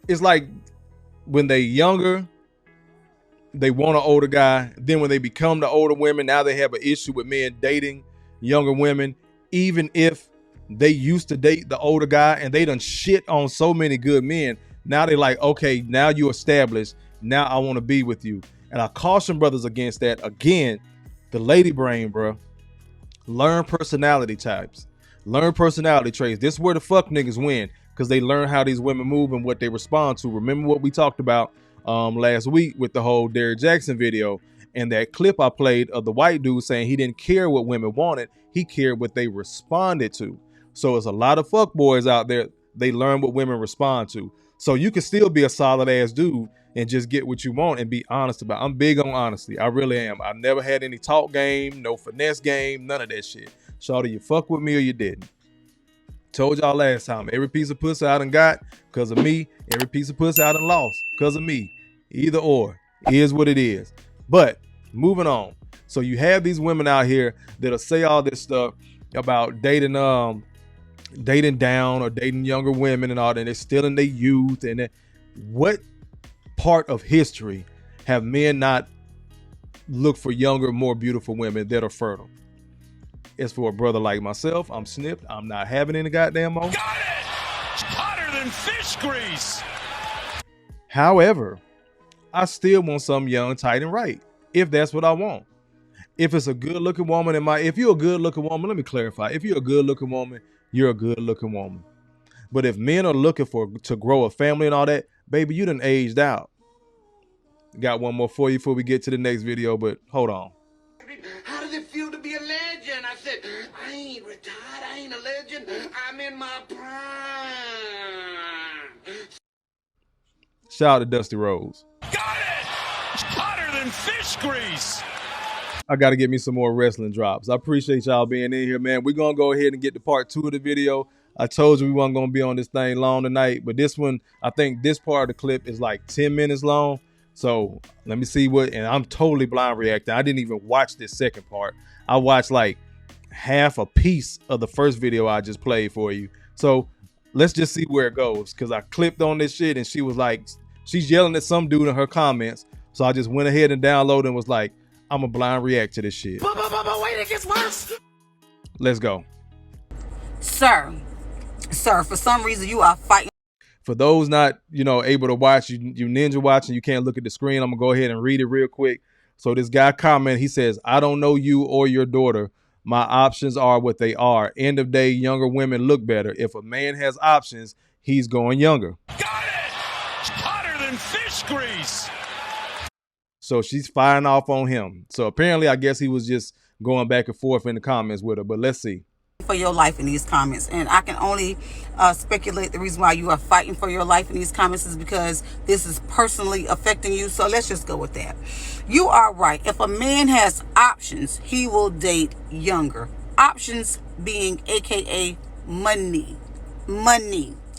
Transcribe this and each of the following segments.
it's like when they younger, they want an older guy. Then when they become the older women, now they have an issue with men dating younger women, even if they used to date the older guy and they done shit on so many good men. Now they like, okay, now you established. Now I want to be with you. And I caution brothers against that. Again, the lady brain, bro. Learn personality types. Learn personality traits. This is where the fuck niggas win, because they learn how these women move and what they respond to. Remember what we talked about last week with the whole Derrick Jackson video and that clip I played of the white dude saying he didn't care what women wanted. He cared what they responded to. So it's a lot of fuck boys out there. They learn what women respond to. So you can still be a solid ass dude and just get what you want and be honest about it. I'm big on honesty. I really am. I never had any talk game, no finesse game, none of that shit. Shawty, you fuck with me or you didn't. Told y'all last time, every piece of pussy I done got because of me, every piece of pussy I done lost because of me. Either or, is what it is. But moving on. So you have these women out here that'll say all this stuff about dating down or dating younger women and all that. They're still in their youth. And what part of history have men not looked for younger, more beautiful women that are fertile? As for a brother like myself, I'm snipped. I'm not having any goddamn more. Got it! Hotter than fish grease. However, I still want something young, tight, and right. If that's what I want. If it's a good-looking woman, if you're a good-looking woman, let me clarify. If you're a good-looking woman, you're a good-looking woman. But if men are looking to grow a family and all that, baby, you done aged out. Got one more for you before we get to the next video, but hold on. How does it feel to be a legend? I said, I ain't retired. I ain't a legend. I'm in my prime. Shout out to Dusty Rhodes. Got it! Hotter than fish grease. I got to get me some more wrestling drops. I appreciate y'all being in here, man. We're going to go ahead and get to part 2 of the video. I told you we weren't going to be on this thing long tonight, but this one, I think this part of the clip is like 10 minutes long. So let me see and I'm totally blind reacting. I didn't even watch this second part. I watched like half a piece of the first video I just played for you. So let's just see where it goes. Cause I clipped on this shit and she was like, she's yelling at some dude in her comments. So I just went ahead and downloaded and was like, I'm a blind react to this shit. But wait, it gets worse. Let's go. Sir, for some reason you are fighting. For those not, able to watch, you ninja watching, you can't look at the screen. I'm gonna go ahead and read it real quick. So this guy comment, he says, I don't know you or your daughter. My options are what they are. End of day, younger women look better. If a man has options, he's going younger. Got it! Hotter than fish grease. So she's firing off on him. So apparently, I guess he was just going back and forth in the comments with her. But let's see. For your life in these comments, and I can only speculate the reason why you are fighting for your life in these comments is because this is personally affecting you. So let's just go with that. You are right. If a man has options, he will date younger. Options being AKA money.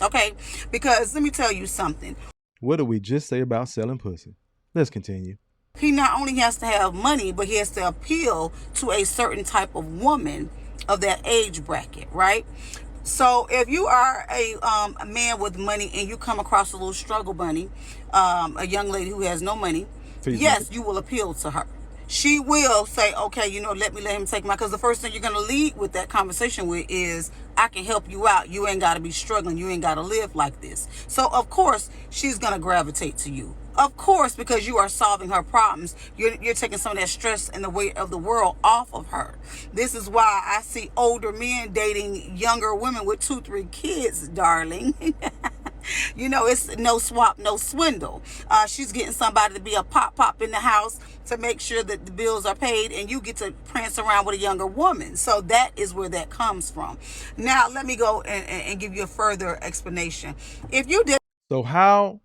Okay, because let me tell you something. What did we just say about selling pussy? Let's continue. He not only has to have money, but he has to appeal to a certain type of woman of that age bracket, right? So if you are a man with money and you come across a little struggle bunny, a young lady who has no money, yes, you will appeal to her. She will say, okay, let him take my, because the first thing you're going to lead with that conversation with is, I can help you out. You ain't got to be struggling. You ain't got to live like this. So of course she's going to gravitate to you. Of course, because you are solving her problems. You're taking some of that stress and the weight of the world off of her. This is why I see older men dating younger women with 2-3 kids, darling. It's no swap, no swindle. She's getting somebody to be a pop in the house to make sure that the bills are paid, and you get to prance around with a younger woman. So that is where that comes from. Now, let me go and give you a further explanation. If you did. So how?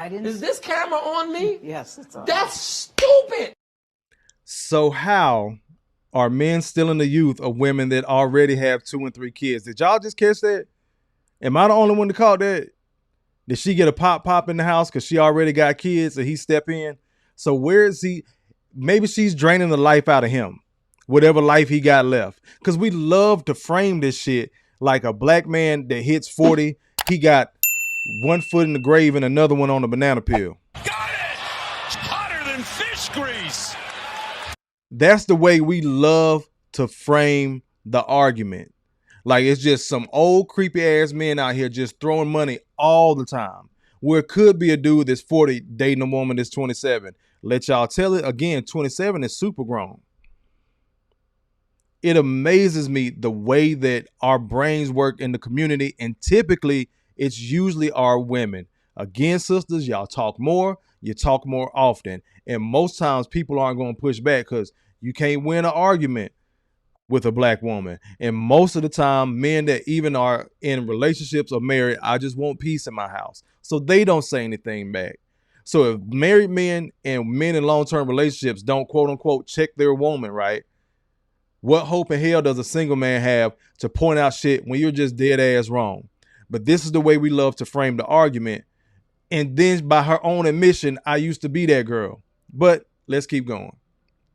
Is this camera on me? Yes, it's on. That's stupid. So how are men still in the youth of women that already have 2 and 3 kids? Did y'all just catch that? Am I the only one to call that? Did she get a pop in the house because she already got kids and he step in? So where is he? Maybe she's draining the life out of him, whatever life he got left. Because we love to frame this shit like a black man that hits 40. he got one foot in the grave and another one on the banana peel. Got it! Hotter than fish grease. That's the way we love to frame the argument. Like it's just some old creepy ass men out here just throwing money all the time. Where it could be a dude that's 40 dating a woman that's 27. Let y'all tell it again, 27 is super grown. It amazes me the way that our brains work in the community, and typically it's usually our women. Again, sisters, y'all talk more, you talk more often, and most times people aren't going to push back because you can't win an argument with a black woman. And most of the time, men that even are in relationships or married, I just want peace in my house. So they don't say anything back. So if married men and men in long-term relationships don't quote unquote check their woman, right? What hope in hell does a single man have to point out shit when you're just dead ass wrong? But this is the way we love to frame the argument. And then by her own admission, I used to be that girl. But let's keep going.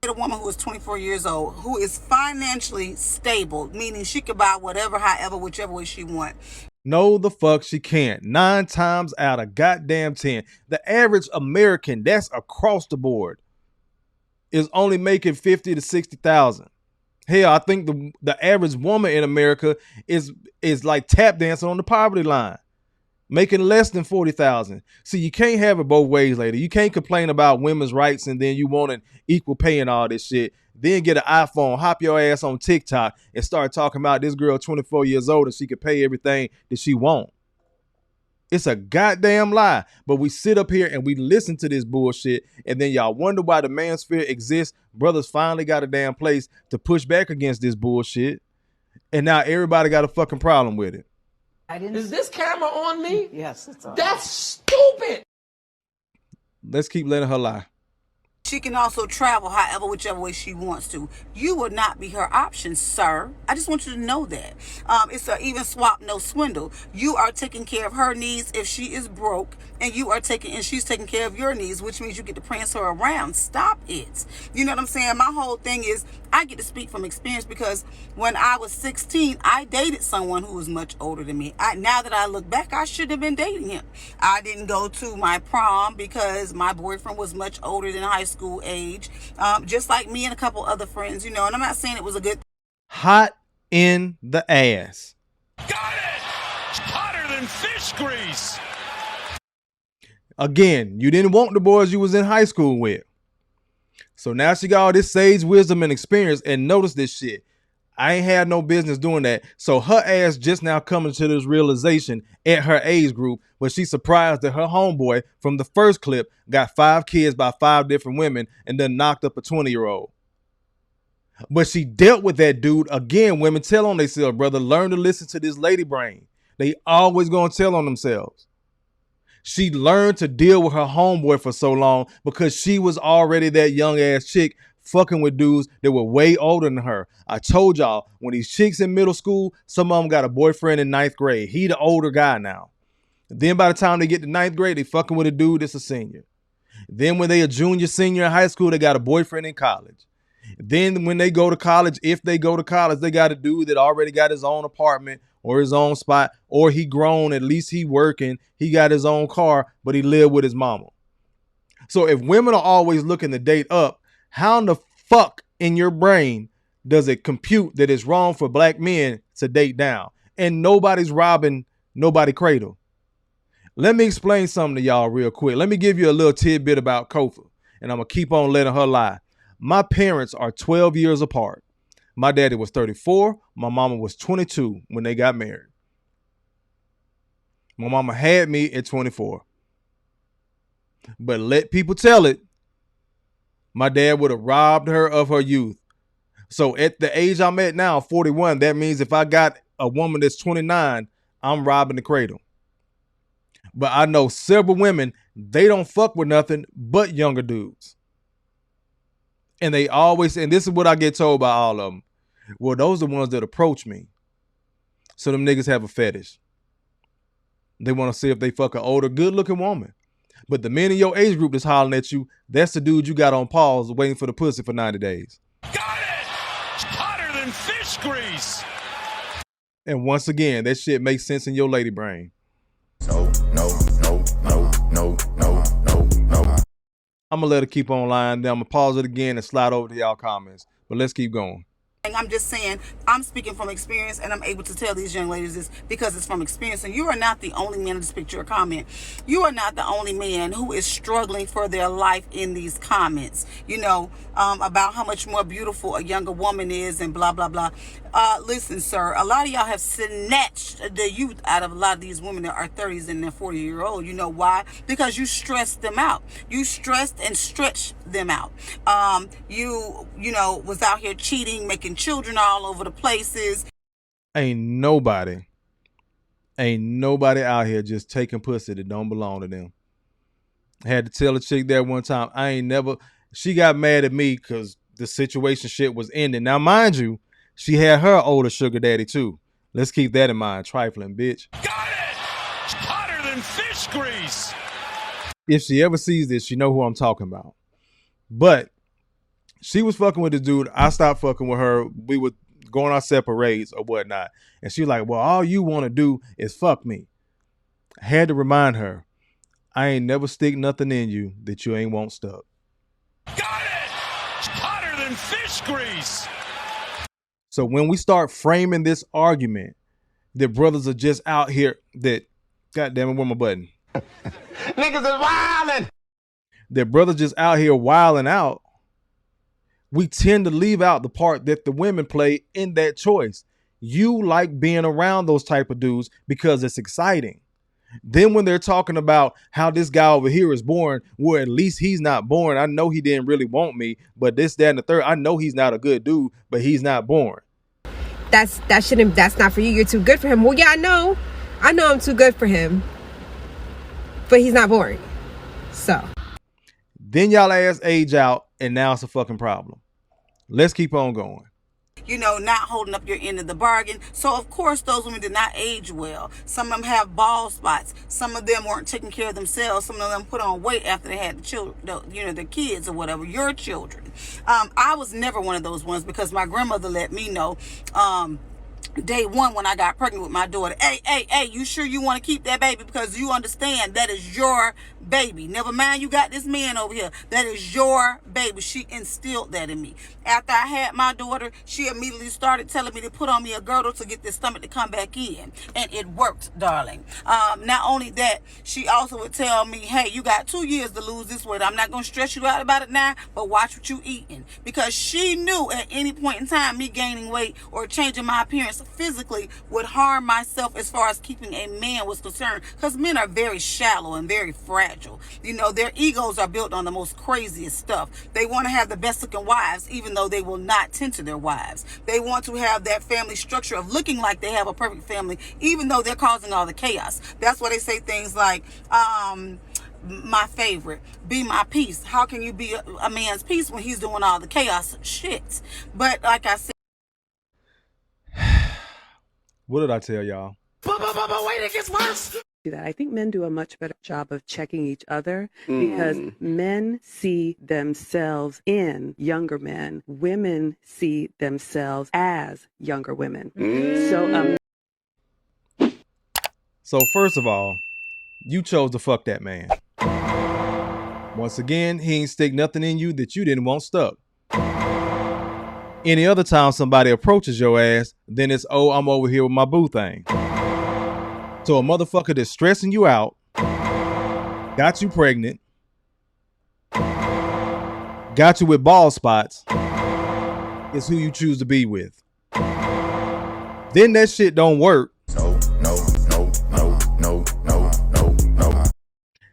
A woman who is 24 years old, who is financially stable, meaning she could buy whatever, however, whichever way she wants. No, the fuck she can't. 9 times out of goddamn 10. The average American, that's across the board, is only making 50 to 60,000. Hell, I think the average woman in America is like tap dancing on the poverty line, making less than 40,000. See, you can't have it both ways, lady. You can't complain about women's rights and then you want an equal pay and all this shit. Then get an iPhone, hop your ass on TikTok and start talking about this girl 24 years old and she can pay everything that she want. It's a goddamn lie. But we sit up here and we listen to this bullshit, and then y'all wonder why the manosphere exists. Brothers finally got a damn place to push back against this bullshit, and now everybody got a fucking problem with it. Is this camera on me? Yes, it's on. That's stupid. Let's keep letting her lie. She can also travel however, whichever way she wants to. You would not be her option, sir. I just want you to know that. It's an even swap, no swindle. You are taking care of her needs if she is broke, and she's taking care of your needs, which means you get to prance her around. Stop it. You know what I'm saying? My whole thing is I get to speak from experience because when I was 16, I dated someone who was much older than me. Now that I look back, I shouldn't have been dating him. I didn't go to my prom because my boyfriend was much older than high school age, just like me and a couple other friends, and I'm not saying it was a good. Hot in the ass. Got it! Hotter than fish grease. Again, you didn't want the boys you was in high school with. So now she got all this sage wisdom and experience, and notice this shit. I ain't had no business doing that. So her ass just now coming to this realization at her age group, but she's surprised that her homeboy from the first clip got 5 kids by 5 different women and then knocked up a 20-year-old. But she dealt with that dude. Again, women tell on themselves, brother. Learn to listen to this lady brain. They always gonna tell on themselves. She learned to deal with her homeboy for so long because she was already that young ass chick fucking with dudes that were way older than her. I told y'all, when these chicks in middle school, some of them got a boyfriend in 9th grade. He the older guy now. Then by the time they get to 9th grade, they fucking with a dude that's a senior. Then when they a junior, senior in high school, they got a boyfriend in college. Then when they go to college, if they go to college, they got a dude that already got his own apartment or his own spot, or he grown, at least he working, he got his own car, but he lived with his mama. So if women are always looking to date up, how in the fuck in your brain does it compute that it's wrong for black men to date down? And nobody's robbing nobody cradle. Let me explain something to y'all real quick. Let me give you a little tidbit about Kofa, and I'm going to keep on letting her lie. My parents are 12 years apart. My daddy was 34. My mama was 22 when they got married. My mama had me at 24. But let people tell it, my dad would have robbed her of her youth. So at the age I'm at now, 41, that means if I got a woman that's 29, I'm robbing the cradle. But I know several women, they don't fuck with nothing but younger dudes. And they always, and this is what I get told by all of them. Well, those are the ones that approach me. So them niggas have a fetish. They want to see if they fuck an older, good-looking woman. But the men in your age group that's hollering at you, that's the dude you got on pause waiting for the pussy for 90 days. Got it! Hotter than fish grease. And once again, that shit makes sense in your lady brain. I'm gonna let it keep on line. Then I'm gonna pause it again and slide over to y'all comments. But let's keep going. I'm just saying, I'm speaking from experience, and I'm able to tell these young ladies this because it's from experience. And you are not the only man in this picture or comment. You are not the only man who is struggling for their life in these comments, about how much more beautiful a younger woman is and blah, blah, blah. Listen, sir, a lot of y'all have snatched the youth out of a lot of these women that are 30s and they're 40-year-old. You know why? Because you stressed them out. You stressed and stretched them out. You was out here cheating, making children all over the places. Ain't nobody out here just taking pussy that don't belong to them. I had to tell a chick there one time, she got mad at me because the situation shit was ending. Now, mind you, she had her older sugar daddy too. Let's keep that in mind. Trifling bitch. Got it! It's hotter than fish grease. If she ever sees this, she know who I'm talking about. But she was fucking with this dude. I stopped fucking with her. We were going our separate ways or whatnot. And she was like, well, all you want to do is fuck me. I had to remind her, I ain't never stick nothing in you that you ain't want stuck. Got it! It's hotter than fish grease. So when we start framing this argument that brothers are just out here God damn it, where my button? Niggas is wildin'. That brothers just out here wilding out, we tend to leave out the part that the women play in that choice. You like being around those type of dudes because it's exciting. Then when they're talking about how this guy over here is born, well, at least he's not born. I know he didn't really want me, but this, that, and the third, I know he's not a good dude, but he's not born. That's not for you. You're too good for him. Well, yeah, I know I'm too good for him, but he's not born. So then y'all ass age out, and now it's a fucking problem. Let's keep on going. Not holding up your end of the bargain. So, of course, those women did not age well. Some of them have bald spots. Some of them weren't taking care of themselves. Some of them put on weight after they had the children, their kids or whatever, your children. I was never one of those ones because my grandmother let me know, day one when I got pregnant with my daughter, hey, you sure you want to keep that baby? Because you understand that is your baby. Never mind you got this man over here. That is your baby. She instilled that in me. After I had my daughter, she immediately started telling me to put on me a girdle to get this stomach to come back in. And it worked, darling. Not only that, she also would tell me, hey, you got 2 years to lose this weight. I'm not going to stress you out about it now, but watch what you eating. Because she knew at any point in time me gaining weight or changing my appearance physically would harm myself as far as keeping a man was concerned, because men are very shallow and very fragile. Their egos are built on the most craziest stuff. They want to have the best looking wives, even though they will not tend to their wives. They want to have that family structure of looking like they have a perfect family, even though they're causing all the chaos. That's why they say things like, my favorite, be my peace. How can you be a man's peace when he's doing all the chaos shit? But like I said, what did I tell y'all? But wait, it gets worse. That I think men do a much better job of checking each other because men see themselves in younger men. Women see themselves as younger women. So first of all, you chose to fuck that man. Once again, he ain't stick nothing in you that you didn't want stuck. Any other time somebody approaches your ass, then it's, oh, I'm over here with my boo thing. So a motherfucker that's stressing you out, got you pregnant, got you with bald spots, is who you choose to be with. Then that shit don't work. No.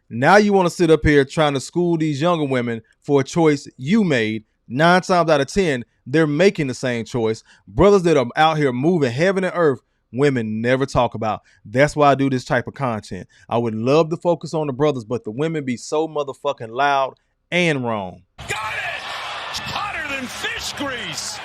Now you want to sit up here trying to school these younger women for a choice you made. 9 times out of 10, they're making the same choice. Brothers that are out here moving heaven and earth, women never talk about. That's why I do this type of content. I would love to focus on the brothers, but the women be so motherfucking loud and wrong. Got it! It's hotter than fish grease.